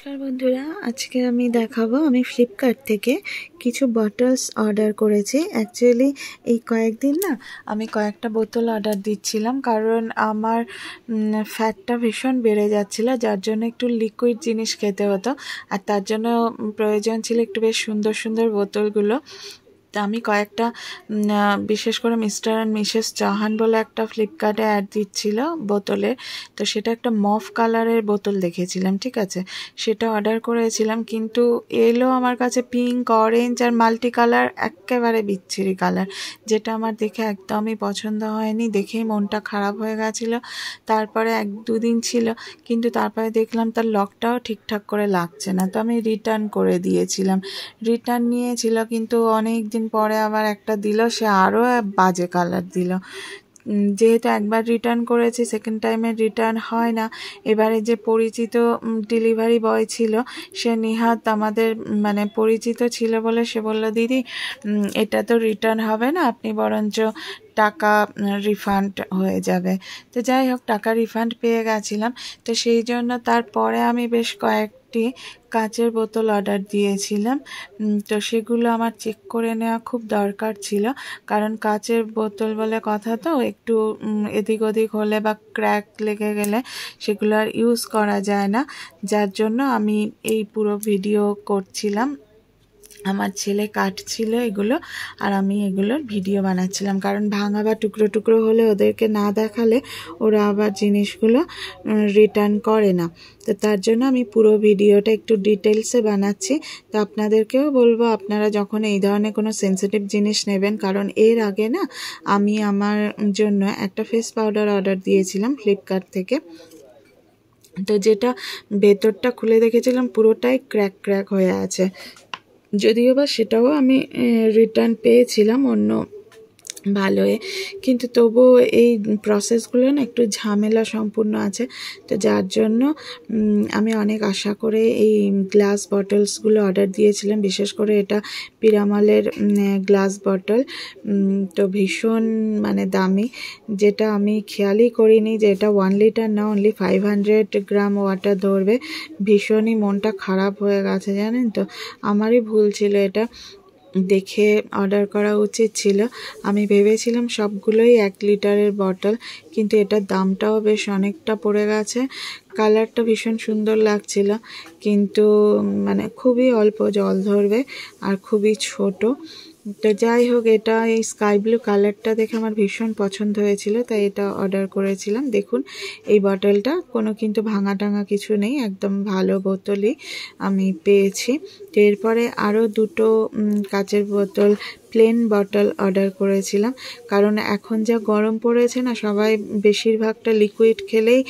নমস্কার বন্ধুরা, আজকে আমি দেখাবো আমি ফ্লিপকার্ট থেকে কিছু বটলস অর্ডার করেছি। অ্যাকচুয়ালি এই কয়েকদিন না আমি কয়েকটা বোতল অর্ডার দিচ্ছিলাম, কারণ আমার ফ্যাটটা ভীষণ বেড়ে যাচ্ছিল, যার জন্য একটু লিকুইড জিনিস খেতে হতো, আর তার জন্য প্রয়োজন ছিল একটু বেশ সুন্দর সুন্দর বোতলগুলো। তা আমি কয়েকটা বিশেষ করে মিস্টার অ্যান্ড মিসেস চাহান বলে একটা ফ্লিপকার্টে অ্যাড দিচ্ছিল বোতলের, তো সেটা একটা মফ কালারের বোতল দেখেছিলাম, ঠিক আছে, সেটা অর্ডার করেছিলাম, কিন্তু এলো আমার কাছে পিঙ্ক, অরেঞ্জ আর মাল্টি কালার, একেবারে বিচ্ছিরি কালার, যেটা আমার দেখে একদমই পছন্দ হয়নি, দেখেই মনটা খারাপ হয়ে গেছিলো। তারপরে 1-2 দিন ছিল, কিন্তু তারপরে দেখলাম তার লকটাও ঠিকঠাক করে লাগছে না, তো আমি রিটার্ন করে দিয়েছিলাম। রিটার্ন নিয়েছিল, কিন্তু অনেক দিন পরে আবার একটা দিল, সে আরও বাজে কালার দিল। যেহেতু একবার রিটার্ন করেছি, সেকেন্ড টাইমে রিটার্ন হয় না। এবারে যে পরিচিত ডেলিভারি বয় ছিল, সে নিহাত আমাদের মানে পরিচিত ছিল বলে সে বলল, দিদি এটা তো রিটার্ন হবে না, আপনি বরঞ্চ টাকা রিফান্ড হয়ে যাবে। তো যাই হোক, টাকা রিফান্ড পেয়ে গেছিলাম। তো সেই জন্য তারপরে আমি বেশ কয়েকটি কাচের বোতল অর্ডার দিয়েছিলাম। তো সেগুলো আমার চেক করে নেওয়া খুব দরকার ছিল, কারণ কাচের বোতল বলে কথা, তো একটু এদিক ওদিক হলে বা ক্র্যাক লেগে গেলে সেগুলো আর ইউজ করা যায় না, যার জন্য আমি এই পুরো ভিডিও করছিলাম। আমার ছেলে কাটছিল এগুলো, আর আমি এগুলোর ভিডিও বানাচ্ছিলাম, কারণ ভাঙা বা টুকরো টুকরো হলে ওদেরকে না দেখালে ওরা আবার জিনিসগুলো রিটার্ন করে না। তো তার জন্য আমি পুরো ভিডিওটা একটু ডিটেলসে বানাচ্ছি। তো আপনাদেরকেও বলবো, আপনারা যখন এই ধরনের কোনো সেন্সিটিভ জিনিস নেবেন, কারণ এর আগে না আমি আমার জন্য একটা ফেস পাউডার অর্ডার দিয়েছিলাম ফ্লিপকার্ট থেকে, তো যেটা ভেতরটা খুলে দেখেছিলাম পুরোটাই ক্র্যাক ক্র্যাক হয়ে আছে। যদিও বা সেটাও আমি রিটার্ন পেয়েছিলাম অন্য ভালোই, কিন্তু তবুও এই প্রসেসগুলো না একটু ঝামেলা সম্পূর্ণ আছে। তো যার জন্য আমি অনেক আশা করে এই গ্লাস বটলসগুলো অর্ডার দিয়েছিলাম, বিশেষ করে এটা পিরামলের গ্লাস বটল। তো ভীষণ মানে দামি, যেটা আমি খেয়ালই করিনি যে এটা 1 লিটার না, অনলি 500 গ্রাম ওয়াটার ধরবে। ভীষণই মনটা খারাপ হয়ে গেছে, জানেন তো, আমারই ভুল ছিল, এটা দেখে অর্ডার করা উচিত ছিল। আমি ভেবেছিলাম সবগুলোই 1 লিটারের বটল, কিন্তু এটার দামটাও বেশ অনেকটা পড়ে গেছে। কালারটা ভীষণ সুন্দর লাগছিল, কিন্তু মানে খুবই অল্প জল ধরবে আর খুবই ছোট। তো যাই হোক, এটা এই স্কাই ব্লু কালারটা দেখে আমার ভীষণ পছন্দ হয়েছিল, তাই এটা অর্ডার করেছিলাম। দেখুন এই বটলটা কোনো কিন্তু ভাঙা টাঙা কিছু নেই, একদম ভালো বোতলই আমি পেয়েছি। তো এরপরে আরও 2টো কাচের বোতল প্লেন বটল অর্ডার করেছিলাম, কারণ এখন যা গরম পড়েছে না, সবাই বেশিরভাগটা লিকুইড খেলেই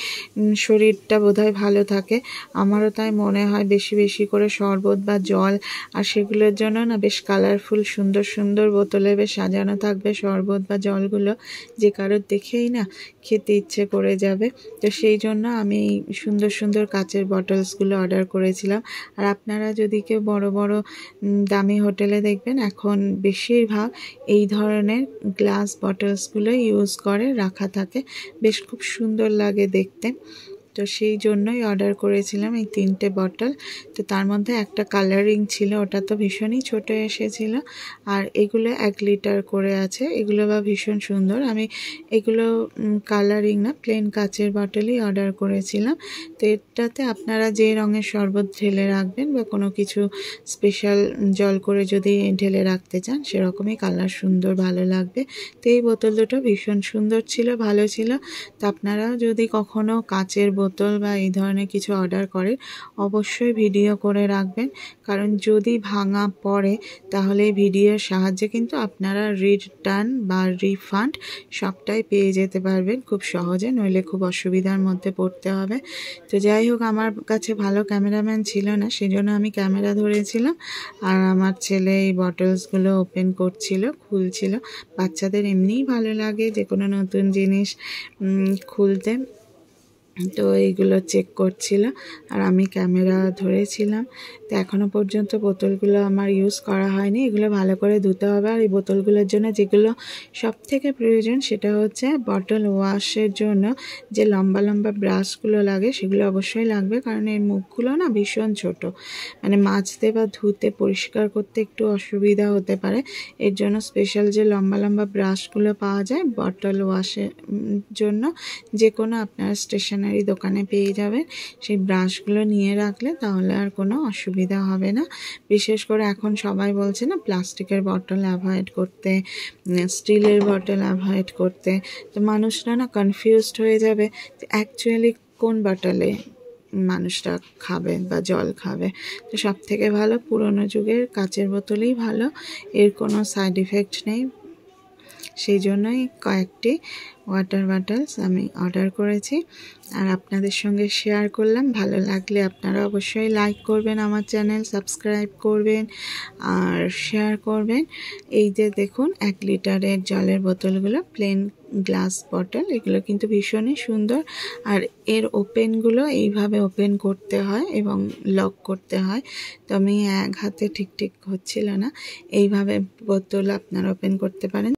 শরীরটা বোধহয় ভালো থাকে। আমারও তাই মনে হয় বেশি বেশি করে শরবত বা জল, আর সেগুলোর জন্য না বেশ কালারফুল সুন্দর সুন্দর বোতলে বেশ সাজানো থাকবে শরবত বা জলগুলো, যে কারোর দেখেই না খেতে ইচ্ছে করে যাবে। তো সেই জন্য আমি সুন্দর সুন্দর কাচের বটলসগুলো অর্ডার করেছিলাম। আর আপনারা যদি কেউ বড় বড় দামি হোটেলে দেখবেন, এখন বেশিরভাগ এই ধরনের গ্লাস বটলসগুলো ইউজ করে রাখা থাকে, বেশ খুব সুন্দর লাগে দেখতে। তো সেই জন্যই অর্ডার করেছিলাম এই 3টে বটল। তো তার মধ্যে একটা কালারিং ছিল, ওটা তো ভীষণই ছোট এসেছিল, আর এগুলো 1 লিটার করে আছে। এগুলো বা ভীষণ সুন্দর। আমি এগুলো কালারিং না, প্লেন কাচের বটলই অর্ডার করেছিলাম। তো এটাতে আপনারা যে রঙের শরবত ঢেলে রাখবেন বা কোনো কিছু স্পেশাল জল করে যদি ঢেলে রাখতে চান, সেরকমই কালার সুন্দর ভালো লাগবে। তো এই বোতল দুটো ভীষণ সুন্দর ছিল, ভালো ছিল। তো আপনারাও যদি কখনো কাচের বোতল বা এই ধরনের কিছু অর্ডার করেন, অবশ্যই ভিডিও করে রাখবেন, কারণ যদি ভাঙা পড়ে তাহলে ভিডিওর সাহায্যে কিন্তু আপনারা রিটার্ন বা রিফান্ড সবটাই পেয়ে যেতে পারবেন খুব সহজে, নইলে খুব অসুবিধার মধ্যে পড়তে হবে। তো যাই হোক, আমার কাছে ভালো ক্যামেরাম্যান ছিল না, সেজন্য আমি ক্যামেরা ধরেছিলাম, আর আমার ছেলে এই বটলসগুলো ওপেন করছিল, খুলছিল। বাচ্চাদের এমনিই ভালো লাগে যে কোনো নতুন জিনিস খুলতে। তো এইগুলো চেক করছিল আর আমি ক্যামেরা ধরেছিলাম। তো এখনও পর্যন্ত বোতলগুলো আমার ইউজ করা হয়নি, এগুলো ভালো করে ধুতে হবে। আর এই বোতলগুলোর জন্য যেগুলো সব থেকে প্রয়োজন সেটা হচ্ছে বটল ওয়াশের জন্য যে লম্বা লম্বা ব্রাশগুলো লাগে সেগুলো অবশ্যই লাগবে, কারণ এর মুখগুলো না ভীষণ ছোট, মানে মাজতে বা ধুতে পরিষ্কার করতে একটু অসুবিধা হতে পারে। এর জন্য স্পেশাল যে লম্বা লম্বা ব্রাশগুলো পাওয়া যায় বটল ওয়াশের জন্য, যে কোনো আপনার স্টেশনারি দোকানে পেয়ে যাবেন। সেই ব্রাশগুলো নিয়ে রাখলে তাহলে আর কোনো অসুবিধা হবে না। বিশেষ করে এখন সবাই বলছে না প্লাস্টিকের বটল অ্যাভয়েড করতে, স্টিলের বটল অ্যাভয়েড করতে। তো মানুষরা না কনফিউজড হয়ে যাবে অ্যাকচুয়ালি কোন বটলে মানুষরা খাবে বা জল খাবে। তো সব থেকে ভালো পুরোনো যুগের কাচের বোতলেই ভালো, এর কোনো সাইড ইফেক্ট নেই। সেই জন্যই কয়েকটি ওয়াটার বটলস আমি অর্ডার করেছি আর আপনাদের সঙ্গে শেয়ার করলাম। ভালো লাগলে আপনারা অবশ্যই লাইক করবেন, আমার চ্যানেল সাবস্ক্রাইব করবেন আর শেয়ার করবেন। এই যে দেখুন 1 লিটারের জলের বোতলগুলো, প্লেন গ্লাস বটল, এগুলো কিন্তু ভীষণই সুন্দর। আর এর ওপেনগুলো এইভাবে ওপেন করতে হয় এবং লক করতে হয়। তো আমি এক হাতে ঠিক হচ্ছিল না, এইভাবে বোতল আপনারা ওপেন করতে পারেন।